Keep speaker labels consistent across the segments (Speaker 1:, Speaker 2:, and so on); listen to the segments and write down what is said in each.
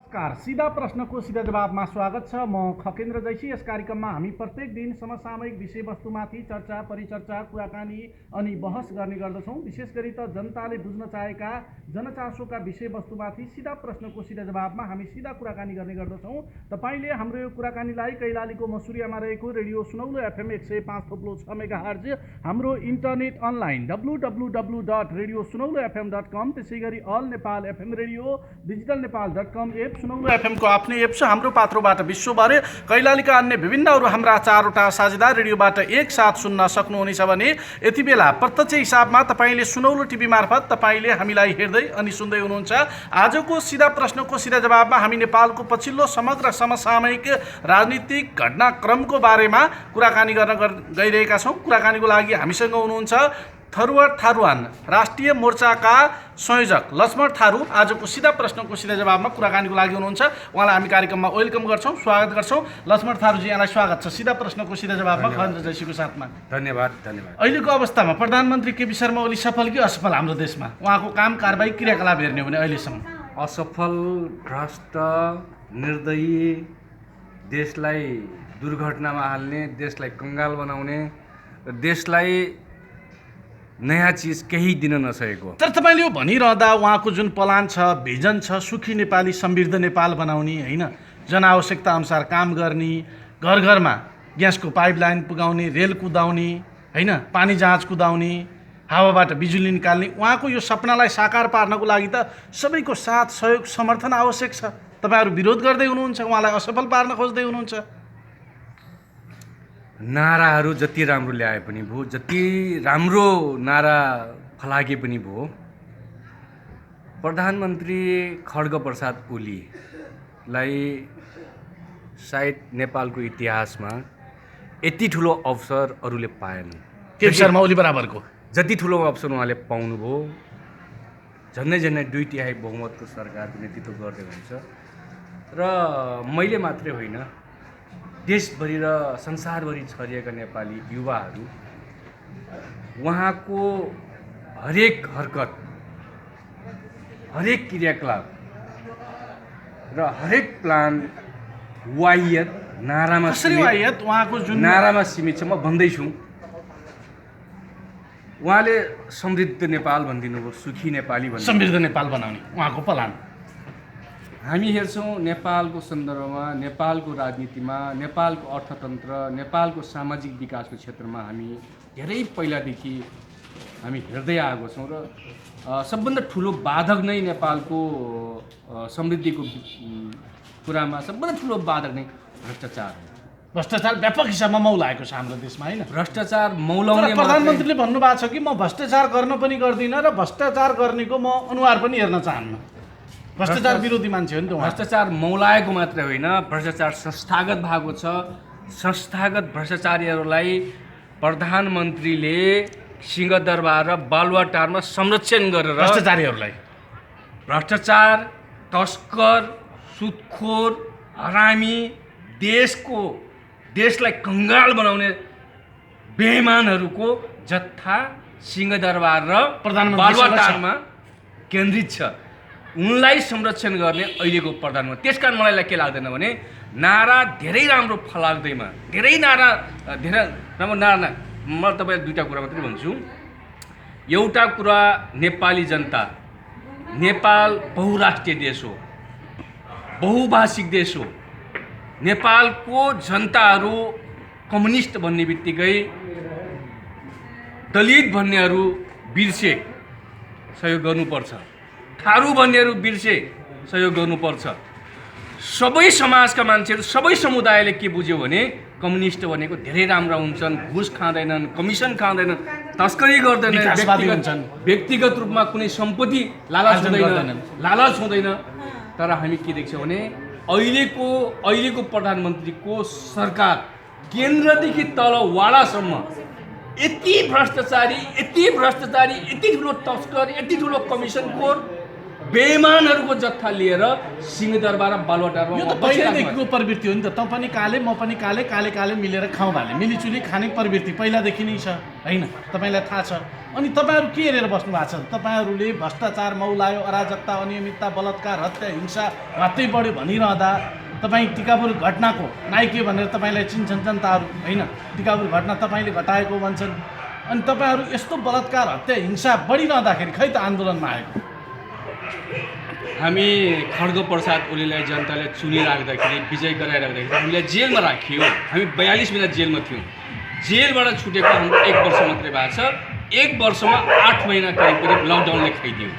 Speaker 1: नमस्कार। सीधा प्रश्नको सीधा जवाबमा स्वागत छ। म खकेन्द्र जैसी। यस कार्यक्रममा हामी प्रत्येक दिन समसामयिक विषयवस्तुमाथि चर्चा, परिचर्चा, कुराकानी अनि बहस गर्ने गर्दछौँ। विशेष गरी त जनताले बुझ्न चाहेका जनचासोका विषयवस्तुमाथि सीधा प्रश्नको सीधा जवाबमा हामी सीधा कुराकानी गर्ने गर्दछौँ। तपाईँले हाम्रो यो कुराकानीलाई कैलालीको मसुरियामा रहेको रेडियो सुनौलो एफएम 105.6 मेगाहर्ज, हाम्रो इन्टरनेट अनलाइन www.radiosunaulofm.com, त्यसै गरी all Nepal FM radio, digital नेपाल.com एप, सुनौलो एफएमको आफ्नै एप छ। हाम्रो पात्रोबाट विश्वभर कैलालीका अन्य विभिन्न अरू हाम्रा 4वटा साझेदार रेडियोबाट एकसाथ सुन्न सक्नुहुनेछ भने यति बेला प्रत्यक्ष हिसाबमा तपाईँले सुनौलो टिभी मार्फत तपाईँले हामीलाई हेर्दै अनि सुन्दै हुनुहुन्छ। आजको सीधा प्रश्नको सीधा जवाबमा हामी नेपालको पछिल्लो समग्र समसामयिक राजनीतिक घटनाक्रमको बारेमा कुराकानी गर्न गइरहेका छौँ। कुराकानीको लागि हामीसँग हुनुहुन्छ थरुवर थारुवान, राष्ट्रिय मोर्चाका संयोजक लक्ष्मण थारू। आजको सीधा प्रश्नको सीधा जवाबमा कुराकानीको लागि हुनुहुन्छ। उहाँलाई हामी कार्यक्रममा वेलकम गर्छौँ, स्वागत गर्छौँ। लक्ष्मण थारूजी, यहाँलाई स्वागत छ सीधा प्रश्नको सीधा जवाबमा खकेन्द्र जैसीको साथमा।
Speaker 2: धन्यवाद।
Speaker 1: अहिलेको अवस्थामा प्रधानमन्त्री केपी शर्मा ओली सफल कि असफल हाम्रो देशमा? उहाँको काम कारबाही क्रियाकलाप हेर्ने हो भने अहिलेसम्म
Speaker 2: असफल, भ्रष्ट, निर्दयी, देशलाई दुर्घटनामा हाल्ने, देशलाई कङ्गाल बनाउने, देशलाई नयाँ चिज केही दिन नसकेको।
Speaker 1: तर तपाईँले यो भनिरहँदा उहाँको जुन प्लान छ, भिजन छ, सुखी नेपाली समृद्ध नेपाल बनाउने, होइन, जनआवश्यकता अनुसार काम गर्ने, घर घरमा ग्यासको पाइपलाइन पुगाउने, रेल कुदाउने, होइन, पानी जहाज कुदाउने, हावाबाट बिजुली निकाल्ने, उहाँको यो सपनालाई साकार पार्नको लागि त सबैको साथ सहयोग समर्थन आवश्यक छ। तपाईँहरू विरोध गर्दै हुनुहुन्छ, उहाँलाई असफल पार्न खोज्दै हुनुहुन्छ।
Speaker 2: नाराहरू जति राम्रो ल्याए पनि भयो, जति राम्रो नारा फलागे पनि भयो, प्रधानमन्त्री खड्गप्रसाद ओलीलाई सायद नेपालको इतिहासमा यति ठुलो अवसर अरूले पाएनन्।
Speaker 1: केपी शर्मा ओली बराबरको
Speaker 2: जति ठुलो अवसर उहाँले पाउनुभयो, झन्डै 2/3 बहुमतको सरकारको नेतृत्व गर्दै हुन्छ। र मैले मात्रै होइन, देशभरि र संसारभरि छरिएका नेपाली युवाहरू उहाँको हरेक हरकत, हरेक क्रियाकलाप र हरेक प्लान वाहियत नारामा सीमित छ। म भन्दैछु, उहाँले समृद्ध नेपाल भनिदिनु भयो, सुखी नेपाली भनिदिनु,
Speaker 1: समृद्ध नेपाल बनाउने उहाँको प्लान।
Speaker 2: हामी हेर्छौँ नेपालको सन्दर्भमा, नेपालको राजनीतिमा, नेपालको अर्थतन्त्र, नेपालको सामाजिक विकासको क्षेत्रमा हामी धेरै पहिलादेखि हामी हेर्दै आएको छौँ। र सबभन्दा ठुलो बाधक नै नेपालको समृद्धिको कुरामा सबभन्दा ठुलो बाधक नै भ्रष्टाचार हो।
Speaker 1: भ्रष्टाचार व्यापक हिसाबमा मौलाएको छ हाम्रो देशमा, होइन?
Speaker 2: भ्रष्टाचार मौलाउने
Speaker 1: प्रधानमन्त्रीले भन्नुभएको छ कि म भ्रष्टाचार गर्न पनि गर्दिनँ र भ्रष्टाचार गर्नेको म अनुहार पनि हेर्न चाहन्न। भ्रष्टाचार विरोधी मान्छे हो नि त उहाँ।
Speaker 2: भ्रष्टाचार मौलाएको मात्रै होइन, भ्रष्टाचार संस्थागत भएको छ। संस्थागत भ्रष्टाचारीहरूलाई प्रधानमन्त्रीले सिंहदरबार र बालुवाटारमा संरक्षण गरेर भ्रष्टाचार, तस्कर, सुदखोर, हरामी, देशलाई कङ्गाल बनाउने बेइमानहरूको जत्था सिंहदरबार र बालुवाटारमा केन्द्रित छ। उनलाई संरक्षण गर्ने अहिलेको प्रधानमन्त्री। त्यसकारण मलाई के लाग्दैन भने नारा धेरै राम्रो फलाग्दैमा, धेरै राम्रो नारा। म तपाईँलाई दुईवटा कुरा मात्रै भन्छु। एउटा कुरा, नेपाली जनता, नेपाल बहुराष्ट्रिय देश हो, बहुभाषिक देश हो। नेपालको जनताहरू कम्युनिस्ट भन्ने बित्तिकै दलित भन्नेहरू बिर्से सहयोग गर्नुपर्छ, थारू भन्नेहरू बिर्से सहयोग गर्नुपर्छ। सबै समाजका मान्छेहरू, सबै समुदायले के बुझ्यो भने कम्युनिस्ट भनेको धेरै राम्रा हुन्छन्, घुस खाँदैनन्, कमिसन खाँदैनन्, तस्करी गर्दैनन्, व्यक्तिगत रूपमा कुनै सम्पत्ति लालच हुँदैन। तर हामी के देख्छौँ भने अहिलेको प्रधानमन्त्रीको सरकार केन्द्रदेखि तल वाडासम्म यति भ्रष्टाचारी, यति ठुलो तस्कर, यति ठुलो कमिसनखोर, बेइमानहरूको जत्था लिएर सिंहदरबार र बालुवाटारमा
Speaker 1: यो त पहिल्यैदेखिको प्रवृत्ति हो नि त। तँ पनि काले म पनि काले काले काले मिलेर खाउँ भाले मिलिचुली खाने प्रवृत्ति पहिलादेखि नै छ होइन, तपाईँलाई थाहा छ। अनि तपाईँहरू के हेरेर बस्नु भएको छ? तपाईँहरूले भ्रष्टाचार, मौलायो, अराजकता, अनियमितता, बलात्कार, हत्या, हिंसा मात्रै बढ्यो भनिरहँदा तपाईँ टिकापुर घटनाको नायक भनेर तपाईँलाई चिन्छन् जनताहरू होइन। टिकापुर घटना तपाईँले घटाएको भन्छन्। अनि तपाईँहरू यस्तो बलात्कार, हत्या, हिंसा बढिरहँदाखेरि खै त आन्दोलनमा आएको?
Speaker 2: हामी खड्गप्रसाद ओलीलाई जनताले चुनिराख्दाखेरि, विजय गराइराख्दाखेरि हामीलाई जेलमा राखियो। हामी 42 महिना जेलमा थियौँ। जेलबाट छुटेको हाम्रो 1 वर्ष मात्रै भएको छ। 1 वर्षमा 8 महिना करिब लकडाउनले खाइदियो।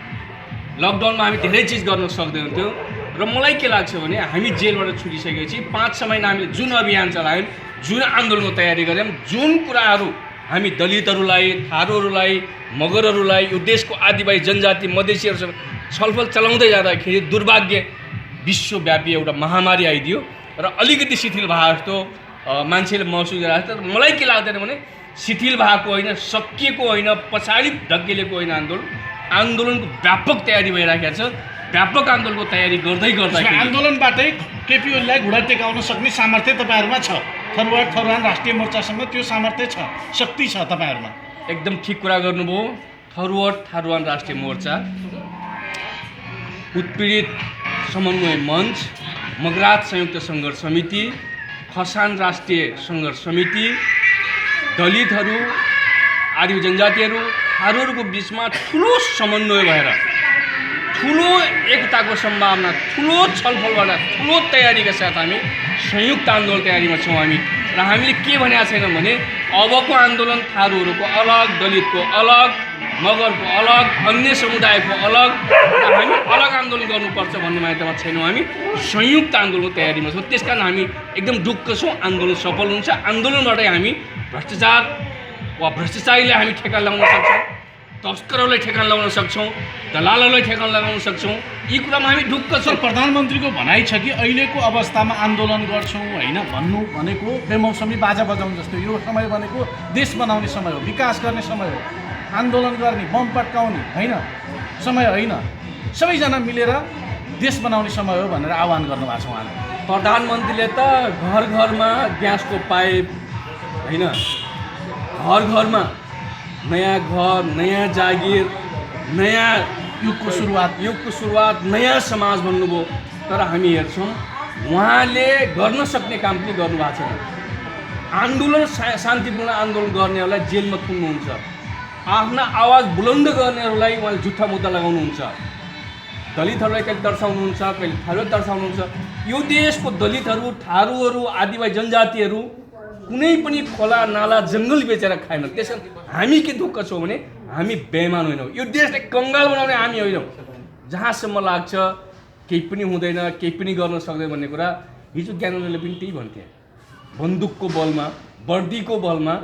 Speaker 2: लकडाउनमा हामी धेरै चिज गर्न सक्दैनौँ थियो। र मलाई के लाग्छ भने हामी जेलबाट छुटिसकेपछि 5-6 महिना हामीले जुन अभियान चलायौँ, जुन आन्दोलनको तयारी गऱ्यौँ, जुन कुराहरू हामी दलितहरूलाई, थारूहरूलाई, मगरहरूलाई, यो देशको आदिवासी जनजाति मधेसीहरूसँग छलफल चलाउँदै जाँदाखेरि दुर्भाग्य विश्वव्यापी एउटा महामारी आइदियो र अलिकति शिथिल भए जस्तो मान्छेले महसुस गरिरहेको छ। तर मलाई के लाग्दैन भने शिथिल भएको होइन, सकिएको होइन, पछाडि धकेलेको होइन आन्दोलनको व्यापक तयारी भइरहेको छ। व्यापक आन्दोलनको तयारी गर्दै
Speaker 1: आन्दोलनबाटै केपी ओलीलाई घुँडा टेकाउन सक्ने सामर्थ्य तपाईँहरूमा छ। थरुवान राष्ट्रिय मोर्चासँग त्यो सामर्थ्य छ, शक्ति छ तपाईँहरूमा।
Speaker 2: एकदम ठिक कुरा गर्नुभयो। थारुवान राष्ट्रिय मोर्चा, उत्पीडित समन्वय मञ्च, मगरात संयुक्त सङ्घर्ष समिति, खसान राष्ट्रिय सङ्घर्ष समिति, दलितहरू, आदिवासी जनजातिहरू, थारूहरूको बिचमा ठुलो समन्वय भएर, ठुलो एकताको सम्भावना, ठुलो छलफलबाट, ठुलो तयारीका साथ हामी संयुक्त आन्दोलन तयारीमा छौँ हामी। र हामीले के भनेको छैनौँ भने अबको आन्दोलन थारूहरूको अलग, दलितको अलग, मगरको अलग, अन्य समुदायको अलग, र हामी अलग आन्दोलन गर्नुपर्छ भन्ने मान्यतामा छैनौँ। हामी संयुक्त आन्दोलनको तयारीमा छौँ। त्यस कारण हामी एकदम ढुक्क छौँ। आन्दोलन सफल हुन्छ। आन्दोलनबाटै हामी भ्रष्टाचार वा भ्रष्टाचारीलाई हामी ठेकान लगाउन सक्छौँ, तस्करहरूलाई ठेकान लगाउन सक्छौँ, दलालहरूलाई ठेकान लगाउन सक्छौँ। यी कुरामा हामी ढुक्क छौँ।
Speaker 1: प्रधानमन्त्रीको भनाइ छ कि अहिलेको अवस्थामा आन्दोलन गर्छौँ होइन भन्नु भनेको बेमौसमी बाजा बजाउनु जस्तो। यो समय भनेको देश बनाउने समय हो, विकास गर्ने समय हो। आन्दोलन गर्ने, बम पट्काउने होइन समय होइन, सबैजना मिलेर देश बनाउने समय हो भनेर आह्वान गर्नुभएको छ उहाँले।
Speaker 2: प्रधानमन्त्रीले त घर घरमा ग्यासको पाइप होइन, घर घरमा नयाँ घर, नयाँ जागिर, नयाँ युगको सुरुवात, नयाँ समाज भन्नुभयो। तर हामी हेर्छौँ उहाँले गर्न सक्ने काम पनि गर्नुभएको छैन। आन्दोलन शान्तिपूर्ण आन्दोलन गर्नेहरूलाई जेलमा थुन्नुहुन्छ, आफ्ना आवाज बुलन्द गर्नेहरूलाई उहाँले झुट्टा मुद्दा लगाउनुहुन्छ, दलितहरूलाई कहिले तर्साउनुहुन्छ, कहिले थारूलाई तर्साउनुहुन्छ। यो देशको दलितहरू, थारूहरू, आदिवासी जनजातिहरू कुनै पनि खोला नाला जङ्गल बेचेर खाएन। त्यसकारण हामी के ढुक्क छौँ भने हामी बेइमान होइनौँ। यो देशलाई कङ्गाल बनाउने हामी होइनौँ। जहाँसम्म लाग्छ केही पनि हुँदैन, केही पनि गर्न सक्दैन भन्ने कुरा हिजो ज्ञानेन्द्रले पनि त्यही भन्थे। बन्दुकको बलमा, वर्दीको बलमा,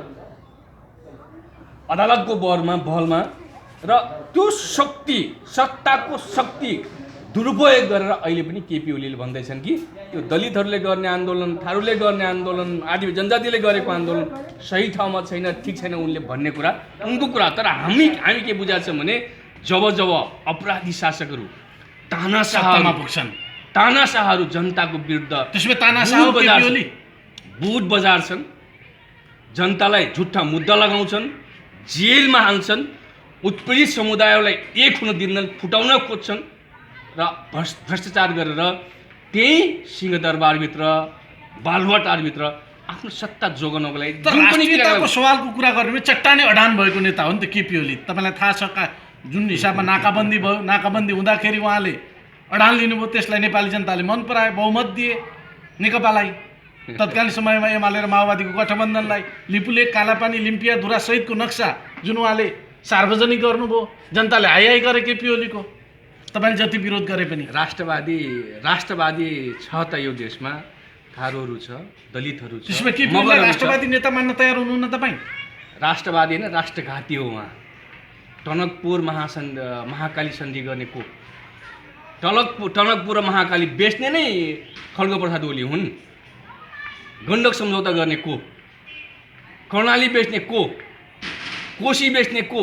Speaker 2: अदालतको बलमा र त्यो शक्ति, सत्ताको शक्ति दुरुपयोग गरेर अहिले पनि केपी ओलीले भन्दैछन् कि यो दलितहरूले गर्ने आन्दोलन, थारूले गर्ने आन्दोलन, आदिवासी जनजातिले गरेको आन्दोलन सही ठाउँमा छैन, ठिक छैन उनले भन्ने कुरा उनको कुरा। तर हामी के बुझाएको छौँ भने जब अपराधी शासकहरू
Speaker 1: तानाशाहमा पुग्छन्,
Speaker 2: तानाशाहहरू जनताको विरुद्ध
Speaker 1: त्यसमा तानाशाह
Speaker 2: बुट बजार्छन्, जनतालाई झुट्टा मुद्दा लगाउँछन्, जेलमा हाल्छन्, उत्पीडित समुदायलाई एक हुन दिन्नन्, फुटाउन खोज्छन् र भ्रष्टाचार गरेर त्यही सिंहदरबारभित्र, बालुवाटारभित्र आफ्नो सत्ता जोगाउनको लागि
Speaker 1: राष्ट्रियताको सवालको कुरा गर्ने चट्टाने अडान भएको नेता हो नि त केपी ओली। तपाईँलाई थाहा छ जुन हिसाबमा नाकाबन्दी भयो, नाकाबन्दी हुँदाखेरि उहाँले अडान लिनुभयो, त्यसलाई नेपाली जनताले मन पराए, बहुमत दिए नेकपालाई। तत्कालीन समयमा एमाले र माओवादीको गठबन्धनलाई लिपुलेक, कालापानी, लिम्पिया, धुरा सहितको नक्सा जुन उहाँले सार्वजनिक गर्नुभयो, जनताले हाई गरे केपी ओलीको। तपाईँले जति विरोध गरे पनि
Speaker 2: राष्ट्रवादी छ त यो देशमा, थारूहरू छ, दलितहरू छ।
Speaker 1: त्यसमा केपी ओलीलाई राष्ट्रवादी नेता मान्न तयार हुनुहुन्न तपाईँ?
Speaker 2: राष्ट्रवादी होइन, राष्ट्रघाती हो उहाँ। टनकपुर महाकाली सन्धि गर्ने को? टनकपुर र महाकाली बेच्ने नै खड्गप्रसाद ओली हुन्। गण्डक सम्झौता गर्ने को? कर्णाली बेच्ने को? कोशी बेच्ने को?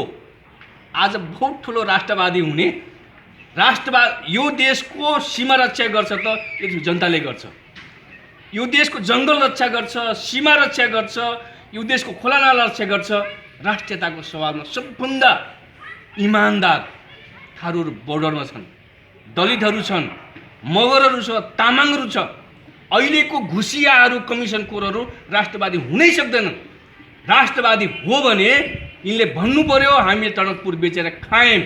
Speaker 2: आज बहुत ठुलो राष्ट्रवादी हुने राष्ट्रवाद यो देशको सीमा रक्षा गर्छ त यो जनताले गर्छ। यो देशको जङ्गल रक्षा गर्छ, सीमा रक्षा गर्छ, यो देशको खोलानाला रक्षा गर्छ। राष्ट्रियताको सवालमा सबभन्दा इमान्दार थारूहरू बोर्डरमा छन्, दलितहरू छन्, मगरहरू छ, तामाङहरू छ। अहिलेको घुसियाहरू कमिसनखोरहरू राष्ट्रवादी हुनै सक्दैनन्। राष्ट्रवादी हो भने यिनले भन्नु पर्यो हामीले टनकपुर बेचेर खायौँ,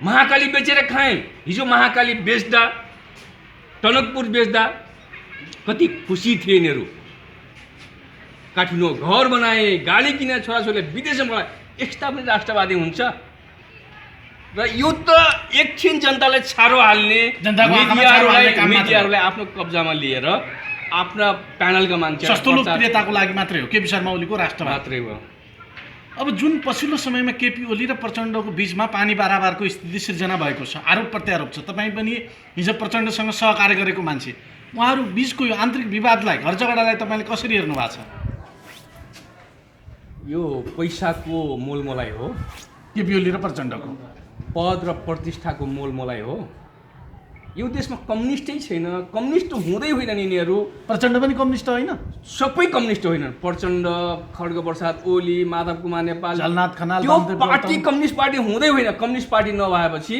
Speaker 2: महाकाली बेचेर खायौँ। हिजो महाकाली बेच्दा, टनकपुर बेच्दा कति खुसी थिए यिनीहरू। काठमाडौँ घर बनाए, गाडी किने, छोराछोरीले विदेशमा बनाए। यस्ता पनि राष्ट्रवादी हुन्छ र यो त एकछिन जनतालाई छारो हाल्ने, मिडियाहरूलाई आफ्नो कब्जामा लिएर आफ्ना प्यानलका मान्छे
Speaker 1: सस्तो लोकप्रियताको लागि मात्रै हो केपी शर्मा ओलीको राष्ट्रवाद
Speaker 2: मात्रै हो।
Speaker 1: अब जुन पछिल्लो समयमा केपी ओली र प्रचण्डको बीचमा पानी बाराबारको स्थिति सिर्जना भएको छ, आरोप प्रत्यारोप छ। तपाईँ पनि हिजो प्रचण्डसँग सहकार्य गरेको मान्छे, उहाँहरू बीचको यो आन्तरिक विवादलाई, घर झगडालाई तपाईँले कसरी हेर्नु भएको छ?
Speaker 2: यो पैसाको मोलमोलाई हो,
Speaker 1: केपी ओली र प्रचण्डको
Speaker 2: पद र प्रतिष्ठाको मोलमोलाई हो। यो देशमा कम्युनिस्टै छैन, कम्युनिस्ट हुँदै होइनन् यिनीहरू।
Speaker 1: प्रचण्ड पनि कम्युनिस्ट होइन,
Speaker 2: सबै कम्युनिस्ट होइनन्। प्रचण्ड, खड्गप्रसाद ओली, माधव कुमार नेपाल,
Speaker 1: झलनाथ खनाल,
Speaker 2: त्यो पार्टी कम्युनिस्ट पार्टी हुँदै होइन। कम्युनिस्ट पार्टी नभएपछि,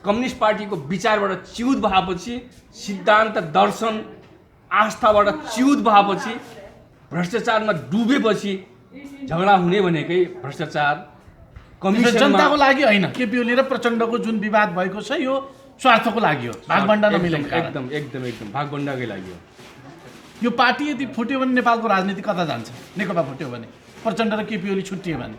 Speaker 2: कम्युनिस्ट पार्टीको विचारबाट च्युत भएपछि, सिद्धान्त दर्शन आस्थाबाट च्युत भएपछि, भ्रष्टाचारमा डुबेपछि झगडा हुने भनेकै भ्रष्टाचार
Speaker 1: जनताको लागि होइन। केपी ओली र प्रचण्डको जुन विवाद भएको छ यो स्वार्थको लागि हो, भागभण्डा नमिलेको
Speaker 2: एकदम एकदम एकदम भागभण्डाकै लागि हो।
Speaker 1: यो पार्टी यदि फुट्यो भने नेपालको राजनीति कता जान्छ? नेकपा फुट्यो भने, प्रचण्ड र केपी ओली छुट्टियो भने।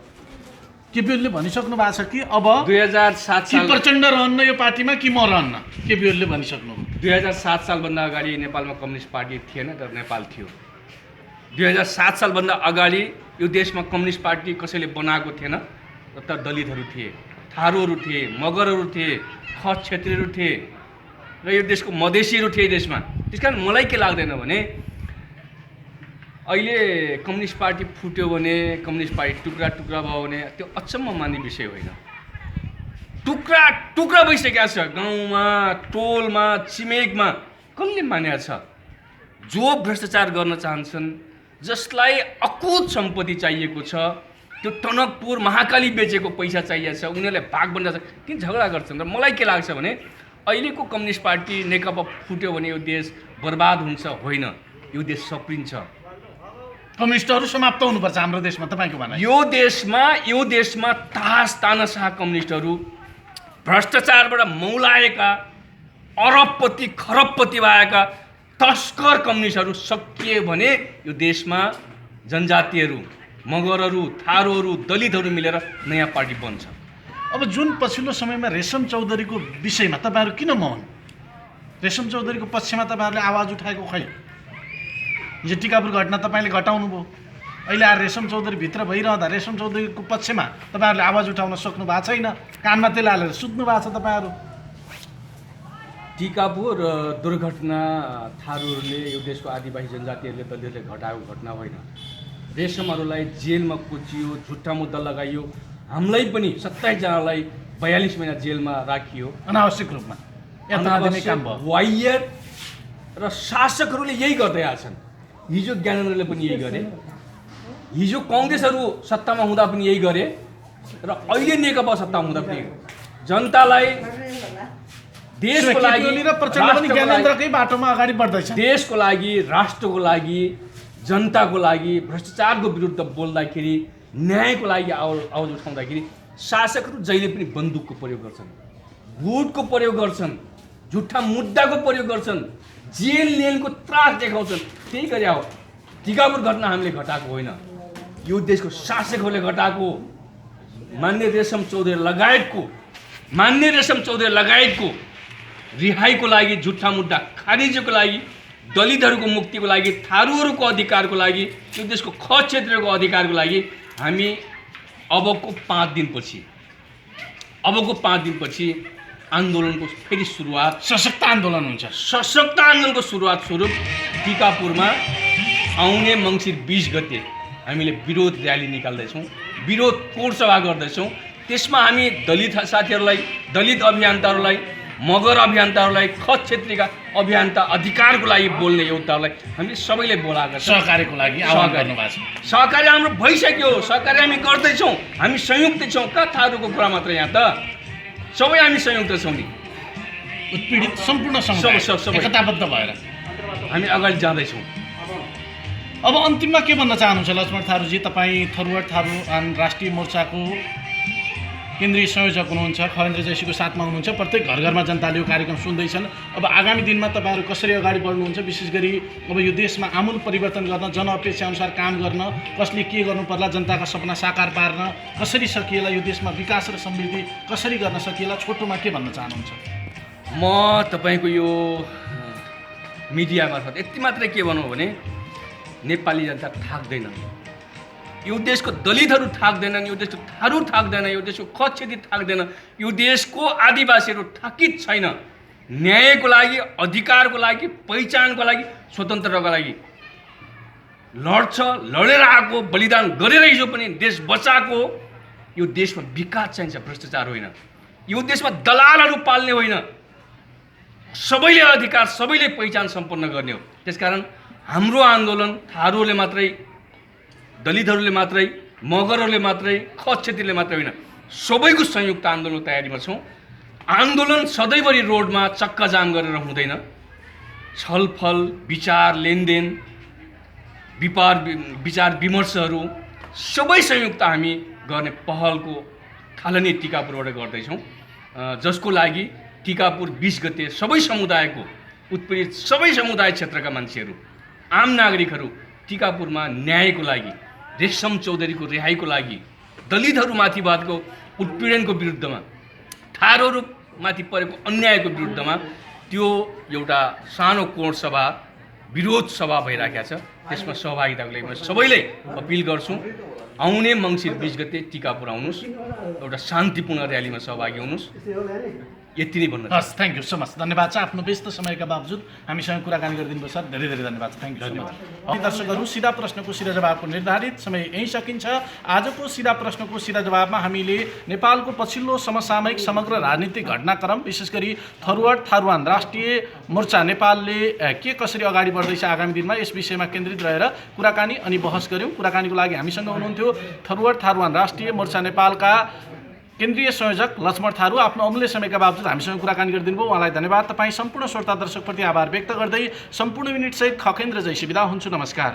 Speaker 1: केपी ओलीले भनिसक्नु भएको छ कि अब
Speaker 2: 2007
Speaker 1: कि प्रचण्ड रहन्न यो पार्टीमा कि म रहन्न, केपी ओलीले भनिसक्नु।
Speaker 2: 2007 सालभन्दा अगाडि नेपालमा कम्युनिस्ट पार्टी थिएन तर नेपाल थियो। 2007 सालभन्दा अगाडि यो देशमा कम्युनिस्ट पार्टी कसैले बनाएको थिएन तर दलितहरू थिए, थारूहरू थिए, मगरहरू थिए, खस क्षेत्रीहरू थिए र यो देशको मधेसीहरू थिए देशमा। त्यस कारण मलाई के लाग्दैन भने अहिले कम्युनिस्ट पार्टी फुट्यो भने, कम्युनिस्ट पार्टी टुक्रा टुक्रा भयो भने त्यो अचम्म मान्ने विषय होइन। टुक्रा टुक्रा भइसकेको छ, गाउँमा, टोलमा, छिमेकमा कसले मानेको छ? जो भ्रष्टाचार गर्न चाहन्छन्, जसलाई अकुत सम्पत्ति चाहिएको छ, त्यो टनकपुर महाकाली बेचेको पैसा चाहिएको छ, उनीहरूलाई भागभण्डा छ, किन झगडा गर्छन्? र मलाई के लाग्छ भने अहिलेको कम्युनिस्ट पार्टी नेकपा फुट्यो भने यो देश बर्बाद हुन्छ, होइन, यो देश सप्रिन्छ।
Speaker 1: कम्युनिस्टहरू समाप्त हुनुपर्छ हाम्रो देशमा, तपाईँको भनाइ?
Speaker 2: यो देशमा तास तानाशाह कम्युनिस्टहरू, भ्रष्टाचारबाट मौलाएका, अरबपति खरबपति भएका तस्कर कम्युनिस्टहरू सकिए भने यो देशमा जनजातिहरू, मगरहरू, थारूहरू, दलितहरू मिलेर नयाँ पार्टी बन्छ।
Speaker 1: अब जुन पछिल्लो समयमा रेशम चौधरीको विषयमा तपाईँहरू किन मौन? रेशम चौधरीको पक्षमा तपाईँहरूले आवाज उठाएको खै? हिजो टिकापुर घटना तपाईँले घटाउनु भयो, अहिले आएर रेशम चौधरी भित्र भइरहँदा रेशम चौधरीको पक्षमा तपाईँहरूले आवाज उठाउन सक्नु भएको छैन, कानमा तेल हालेर सुत्नु भएको छ तपाईँहरू।
Speaker 2: टिकापुर दुर्घटना थारूहरूले, यो देशको आदिवासी जनजातिहरूले, दलितहरूले घटाएको घटना होइन। रेशमहरूलाई जेलमा कोचियो, झुट्टा मुद्दा लगाइयो, हामीलाई पनि 27 जनालाई 42 महिना जेलमा राखियो
Speaker 1: अनावश्यक रूपमा।
Speaker 2: वाइयर र शासकहरूले यही गर्दै आछन्। हिजो ज्ञानेन्द्रले पनि यही गरे, हिजो कङ्ग्रेसहरू सत्तामा हुँदा पनि यही गरे र अहिले नेकपा सत्तामा हुँदा पनि जनतालाई, देशको लागि
Speaker 1: र प्रचण्ड पनि ज्ञानेन्द्रकै बाटोमा अगाडि बढ्दैछ।
Speaker 2: देशको लागि, राष्ट्रको लागि, जनताको लागि भ्रष्टाचारको विरुद्ध बोल्दाखेरि, न्यायको लागि आवाज उठाउँदाखेरि शासकहरू जहिले पनि बन्दुकको प्रयोग गर्छन्, भुटको प्रयोग गर्छन्, झुट्टा मुद्दाको प्रयोग गर्छन्, जेल लेनको त्रास देखाउँछन्। त्यही गरे हो। टिकापुर घटना हामीले घटाएको होइन, यो देशको शासकहरूले घटाएको। मान्य रेशम चौधरी लगायतको रिहाईको लागि, झुट्टा मुद्दा खारिजको लागि, दलितहरूको मुक्तिको लागि, थारूहरूको अधिकारको लागि, यो देशको खस क्षेत्रको अधिकारको लागि हामी अबको 5 दिनपछि आन्दोलनको फेरि सुरुवात,
Speaker 1: सशक्त आन्दोलन हुन्छ।
Speaker 2: सशक्त आन्दोलनको सुरुवात स्वरूप टिकापुरमा आउने मङ्सिर 20 गते हामीले विरोध र्याली निकाल्दैछौँ, विरोध कोड सभा गर्दैछौँ। त्यसमा हामी दलित साथीहरूलाई, दलित अभियन्ताहरूलाई, मगर अभियन्ताहरूलाई, खस क्षेत्रीका अभियन्ता अधिकारको लागि बोल्ने योद्धाहरूलाई हामी सबैले बोलाएका छौँ।
Speaker 1: सहकार्यको लागि आह्वान गर्नुभएको छ।
Speaker 2: सहकार्य हाम्रो भइसक्यो, सहकार्य हामी गर्दैछौँ, हामी संयुक्त छौँ। कहाँ थारूको कुरा मात्र यहाँ त, सबै हामी संयुक्त छौँ नि।
Speaker 1: उत्पीडित सम्पूर्ण समुदाय
Speaker 2: सबै
Speaker 1: एकताबद्ध भएर
Speaker 2: हामी अगाडि जाँदैछौँ।
Speaker 1: अब अन्तिममा के भन्न चाहनुहुन्छ लक्ष्मण थारूजी? तपाईँ थरुवाड थारूआन राष्ट्रिय मोर्चाको केन्द्रीय संयोजक हुनुहुन्छ, खगेन्द्र जैसीको साथमा हुनुहुन्छ। प्रत्येक घर घरमा जनताले यो कार्यक्रम सुन्दैछन्। अब आगामी दिनमा तपाईँहरू कसरी अगाडि बढ्नुहुन्छ? विशेष गरी अब यो देशमा आमूल परिवर्तन गर्न, जनअपेक्षा अनुसार काम गर्न, कसले के गर्नु पर्ला, जनताका सपना साकार पार्न कसरी सकिएला, यो देशमा विकास र समृद्धि कसरी गर्न सकिएला, छोटोमा के भन्न चाहनुहुन्छ?
Speaker 2: म तपाईँको यो मिडिया मार्फत यति मात्रै के भनौँ भने नेपाली जनता थाक्दैन, यो देशको दलितहरू थाक्दैनन्, यो देशको थारू थाक्दैन, यो देशको खस क्षेत्री थाक्दैन, यो देशको आदिवासीहरू थाकित छैन। न्यायको लागि, अधिकारको लागि, पहिचानको लागि, स्वतन्त्रताको लागि लड्छ, लडेर आएको, बलिदान गरेर हिजो पनि देश बचाएको। यो देशमा विकास चाहिन्छ, भ्रष्टाचार होइन। यो देशमा दलालहरू पाल्ने होइन, सबैले अधिकार, सबैले पहिचान सम्पन्न गर्ने हो। त्यसकारण हाम्रो आन्दोलन थारूहरूले मात्रै, दलितहरूले मात्रै, मगरहरूले मात्रै, खस क्षेत्रीले मात्रै होइन, सबैको संयुक्त आन्दोलन तयारीमा छौँ। आन्दोलन सधैँभरि रोडमा चक्काजाम गरेर हुँदैन। छलफल, विचार, लेनदेन, विचार विमर्शहरू सबै संयुक्त हामी गर्ने पहलको थालनी टिकापुरबाट गर्दैछौँ, जसको लागि टिकापुर 20 गते सबै समुदायको, उत्पीडित सबै समुदाय क्षेत्रका मान्छेहरू, आम नागरिकहरू टिकापुरमा न्यायको लागि, रेशम चौधरीको रिहाईको लागि, दलितहरूमाथि भएको उत्पीडनको विरुद्धमा, थारूहरूमाथि परेको अन्यायको विरुद्धमा त्यो एउटा सानो कोण सभा, विरोध सभा भइराखेको छ। त्यसमा सहभागिताको लागि म सबैले अपिल गर्छु, आउने मङ्सिर 20 गते टिकापुर आउनुहोस्, एउटा शान्तिपूर्ण र्यालीमा सहभागी हुनुहोस्। यति नै भन्न
Speaker 1: हस्, थ्याङ्क यू सो मच। धन्यवाद छ आफ्नो व्यस्त समयका बावजुद हामीसँग कुराकानी गरिदिनु भयो सर, धेरै धेरै धन्यवाद छ। Thank you so much. दर्शकहरू, सिधा प्रश्नको सिधा जवाबको निर्धारित समय यहीँ सकिन्छ। आजको सिधा प्रश्नको सिधा जवाबमा हामीले नेपालको पछिल्लो समसामयिक समग्र राजनीतिक घटनाक्रम, विशेष गरी थरुवाड थारूआन राष्ट्रिय मोर्चा नेपालले के कसरी अगाडि बढ्दैछ आगामी दिनमा, यस विषयमा केन्द्रित रहेर कुराकानी अनि बहस गऱ्यौँ। कुराकानीको लागि हामीसँग हुनुहुन्थ्यो थरुवाड थारूआन राष्ट्रिय मोर्चा नेपालका केन्द्रीय संयोजक लक्ष्मण थारू। आफ्नो अमूल्य समयका बावजुद हामीसँग कुराकानी गरिदिनु भयो, उहाँलाई धन्यवाद। तपाईँ सम्पूर्ण श्रोता दर्शकप्रति आभार व्यक्त गर्दै सम्पूर्ण युनिटसहित खगेन्द्र जैसी बिदा हुन्छु। नमस्कार।